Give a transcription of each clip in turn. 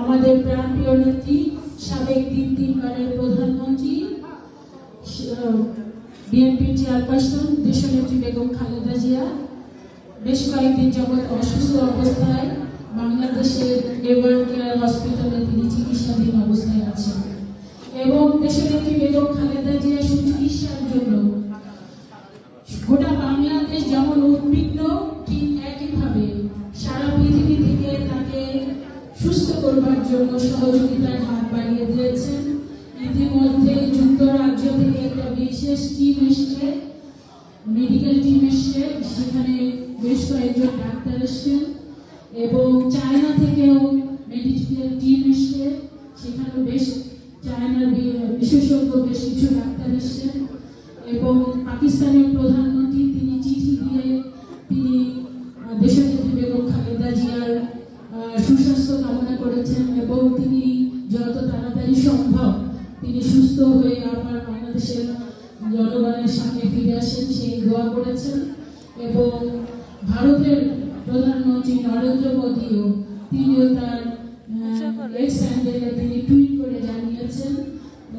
আমাদের প্রাণপ্রিয় নেত্রী, সাবেক তিনবারের প্রধানমন্ত্রী, বিএনপির চেয়ারপারসন দেশনেত্রী বেগম খালেদা জিয়া বেশ কয়েকদিন যাবৎ অসুস্থ অবস্থায় বাংলাদেশের এভার কেয়ার হসপিটালে তিনি চিকিৎসাধীন অবস্থায় আছেন এবং দেশনেত্রী বেগম খালেদা জিয়া সুচিকিৎসার জন্য গোটা বাংলাদেশ যেমন উদ্বিগ্ন, ঠিক একইভাবে সারা পৃথিবী থেকে তাকে সুস্থ করবার জন্য সহযোগিতার হাত বাড়িয়ে দিয়েছেন। ইতিমধ্যে যুক্তরাজ্য থেকে একটা বিশেষ টিম এসছে, মেডিকেল টিম এসছে, সেখানে বেশ কয়েকজন ডাক্তার এসছেন এবং চায়না থেকেও মেডিকেল টিম এসছে, সেখানেও বেশ চায়নার বিশেষজ্ঞ বেশ কিছু ডাক্তার এসছেন এবং পাকিস্তানের প্রধানমন্ত্রী তিনি চিঠি দিয়ে তিনি দেশনেত্রী বেগম খালেদা জিয়ার সুস্বাস্থ্য কামনা করেছেন এবং তিনি যত তাড়াতাড়ি সম্ভব তিনি সুস্থ হয়ে আবার বাংলাদেশের জনগণের সামনে ফিরে আসেন সেই দোয়া করেছেন এবং ভারতের প্রধানমন্ত্রী নরেন্দ্র মোদীও তিনিও তার এক্স হ্যান্ডেলে তিনি টুইট করে জানিয়েছেন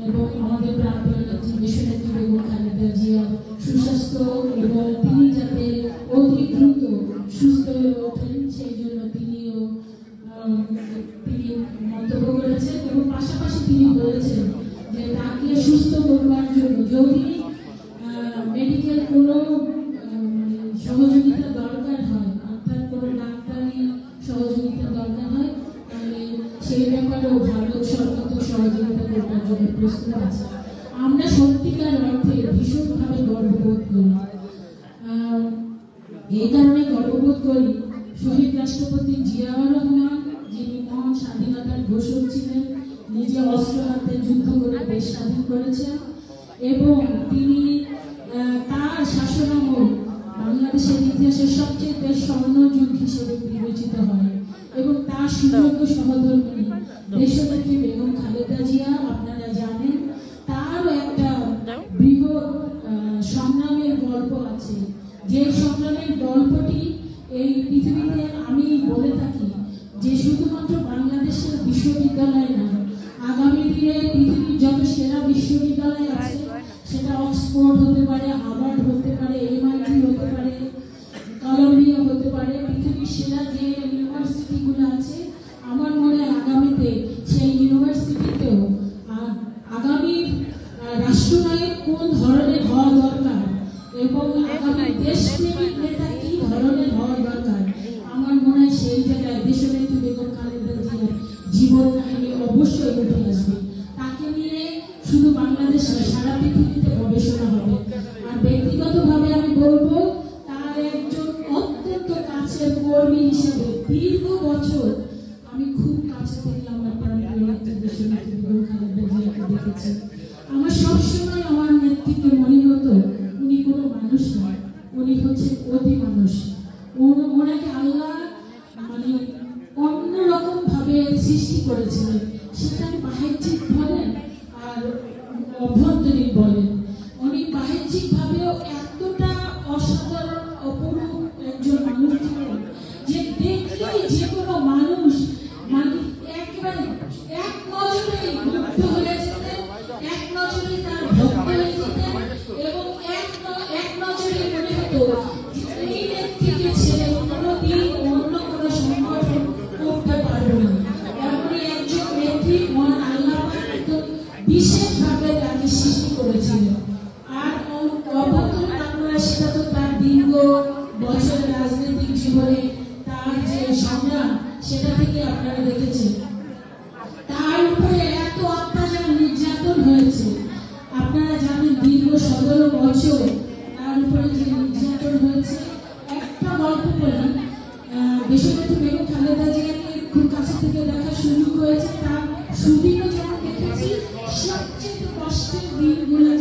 এবং আমাদের প্রাণপ্রিয় নেত্রী দেশনেত্রী বেগম খালেদা জিয়ার সুস্বাস্থ্য এবং তিনি যাতে অতি দ্রুত সুস্থ হয়ে ওঠেন সেই জন্য তিনি মন্তব্য করেছেন এবং পাশাপাশি তিনি বলেছেন যে তাকে সুস্থ করবার জন্য যদি মেডিকেল কোনো সহযোগিতা দরকার হয়, অর্থাৎ কোনো ডাক্তারি সহযোগিতা দরকার হয়, তাহলে সেই ব্যাপারেও ভারত সরকার সহযোগিতা করবার জন্য প্রস্তুত আছে। আমরা সত্যিকার অর্থে ভীষণভাবে গর্ববোধ করি। এই কারণে গর্ববোধ করি শহীদ রাষ্ট্রপতি জিয়াউর রহমান, যিনি মহান স্বাধীনতার ঘোষক ছিলেন, নিজে অস্ত্র হাতে যুদ্ধ করে দেশ স্বাধীন করেছেন এবং তিনি তার শাসনামল বাংলাদেশের ইতিহাসের সবচেয়ে স্বর্ণযুগ হিসেবে বিবেচিত হয় এবং তার সুযোগ্য সহধর্মিণী দেশনেত্রী বেগম খালেদা জিয়া, আপনারা জানেন তারও একটা বৃহৎ সংগ্রামের গল্প আছে, যে সংগ্রামের গল্পটি এই পৃথিবীতে আমি বলে থাকি যে শুধুমাত্র বাংলাদেশের বিশ্ববিদ্যালয় না, আগামী দিনে পৃথিবীর যত সেরা বিশ্ববিদ্যালয় আছে, সেটা অক্সফোর্ড হতে পারে, হার্ভার্ড হতে পারে, MIT হতে পারে, কলম্বিয়া হতে পারে, পৃথিবীর সেরা যে ইউনিভার্সিটিগুলো আছে, আমার মনে হয় আগামীতে সেই ইউনিভার্সিটিতেও আগামী রাষ্ট্রনায়ক কোন ধরনের হওয়া দরকার এবং আগামী দেশপ্রেমিক নেতা কি ধরনের হওয়া দরকার, আমার মনে হয় সেই জায়গায় দেশনেত্রী বেগম খালেদা জিয়ার জীবন কাহিনী অবশ্যই উঠে আসবে। তাকে নিয়ে শুধু বাংলাদেশ সারা পৃথিবীতে গবেষণা হবে। আর ব্যক্তিগতভাবে আমি বলবো তার একজন অত্যন্ত কাছের কর্মী হিসেবে দীর্ঘ বছর আমি খুব কাছে থেকে আমার দেশনেত্রী বেগম খালেদা জিয়াকে দেখেছি। আমার সবসময় আমার নেতৃত্বে মনে হতো উনি কোনো মানুষ নয়, উনি হচ্ছে অতি মানুষ। ওনাকে আল্লাহ মানে অন্যরকম ভাবে সৃষ্টি করেছিলেন, সেটা বাহ্যিক বলেন আর অভ্যন্তরীণ বলেন। উনি বাহ্যিক ভাবেও এতটা অসাধারণ অপরূপ একজন মানুষ ছিলেন যে দেখলেই যে কোনো মানুষ মানে একেবারে এক নজরে মুগ্ধ হয়ে যেতেন, এক নজরে তার ভক্ত হয়ে যেতেন এবং এক নজরে মনে হতো এই নেত্রীকে ছেড়ে কোনোদিন অন্য কোনো সংগঠন করতে পারবে না। এমনই একজন নেত্রী মন আল্লাহ বিশেষভাবে তাকে সৃষ্টি করেছিলেন। আর অভ্যন্তরীণ আপনারা সেটা তো তার দীর্ঘ বছরের রাজনৈতিক জীবনে তার যে সংগ্রাম সেটা থেকে আপনারা দেখেছেন। তার উপরে এত অত্যাচার নির্যাতন হয়েছে, আপনারা জানেন দীর্ঘ 17 বছর তার উপরে যে নির্যাতন হয়েছে। একটা গল্প বলি, দেশনেত্রী বেগম খালেদা জিয়াকে খুব কাছে থেকে দেখার সুযোগ হয়েছে। তার সুদিনও যখন দেখেছি, সবচেয়ে কষ্টের দিনগুলো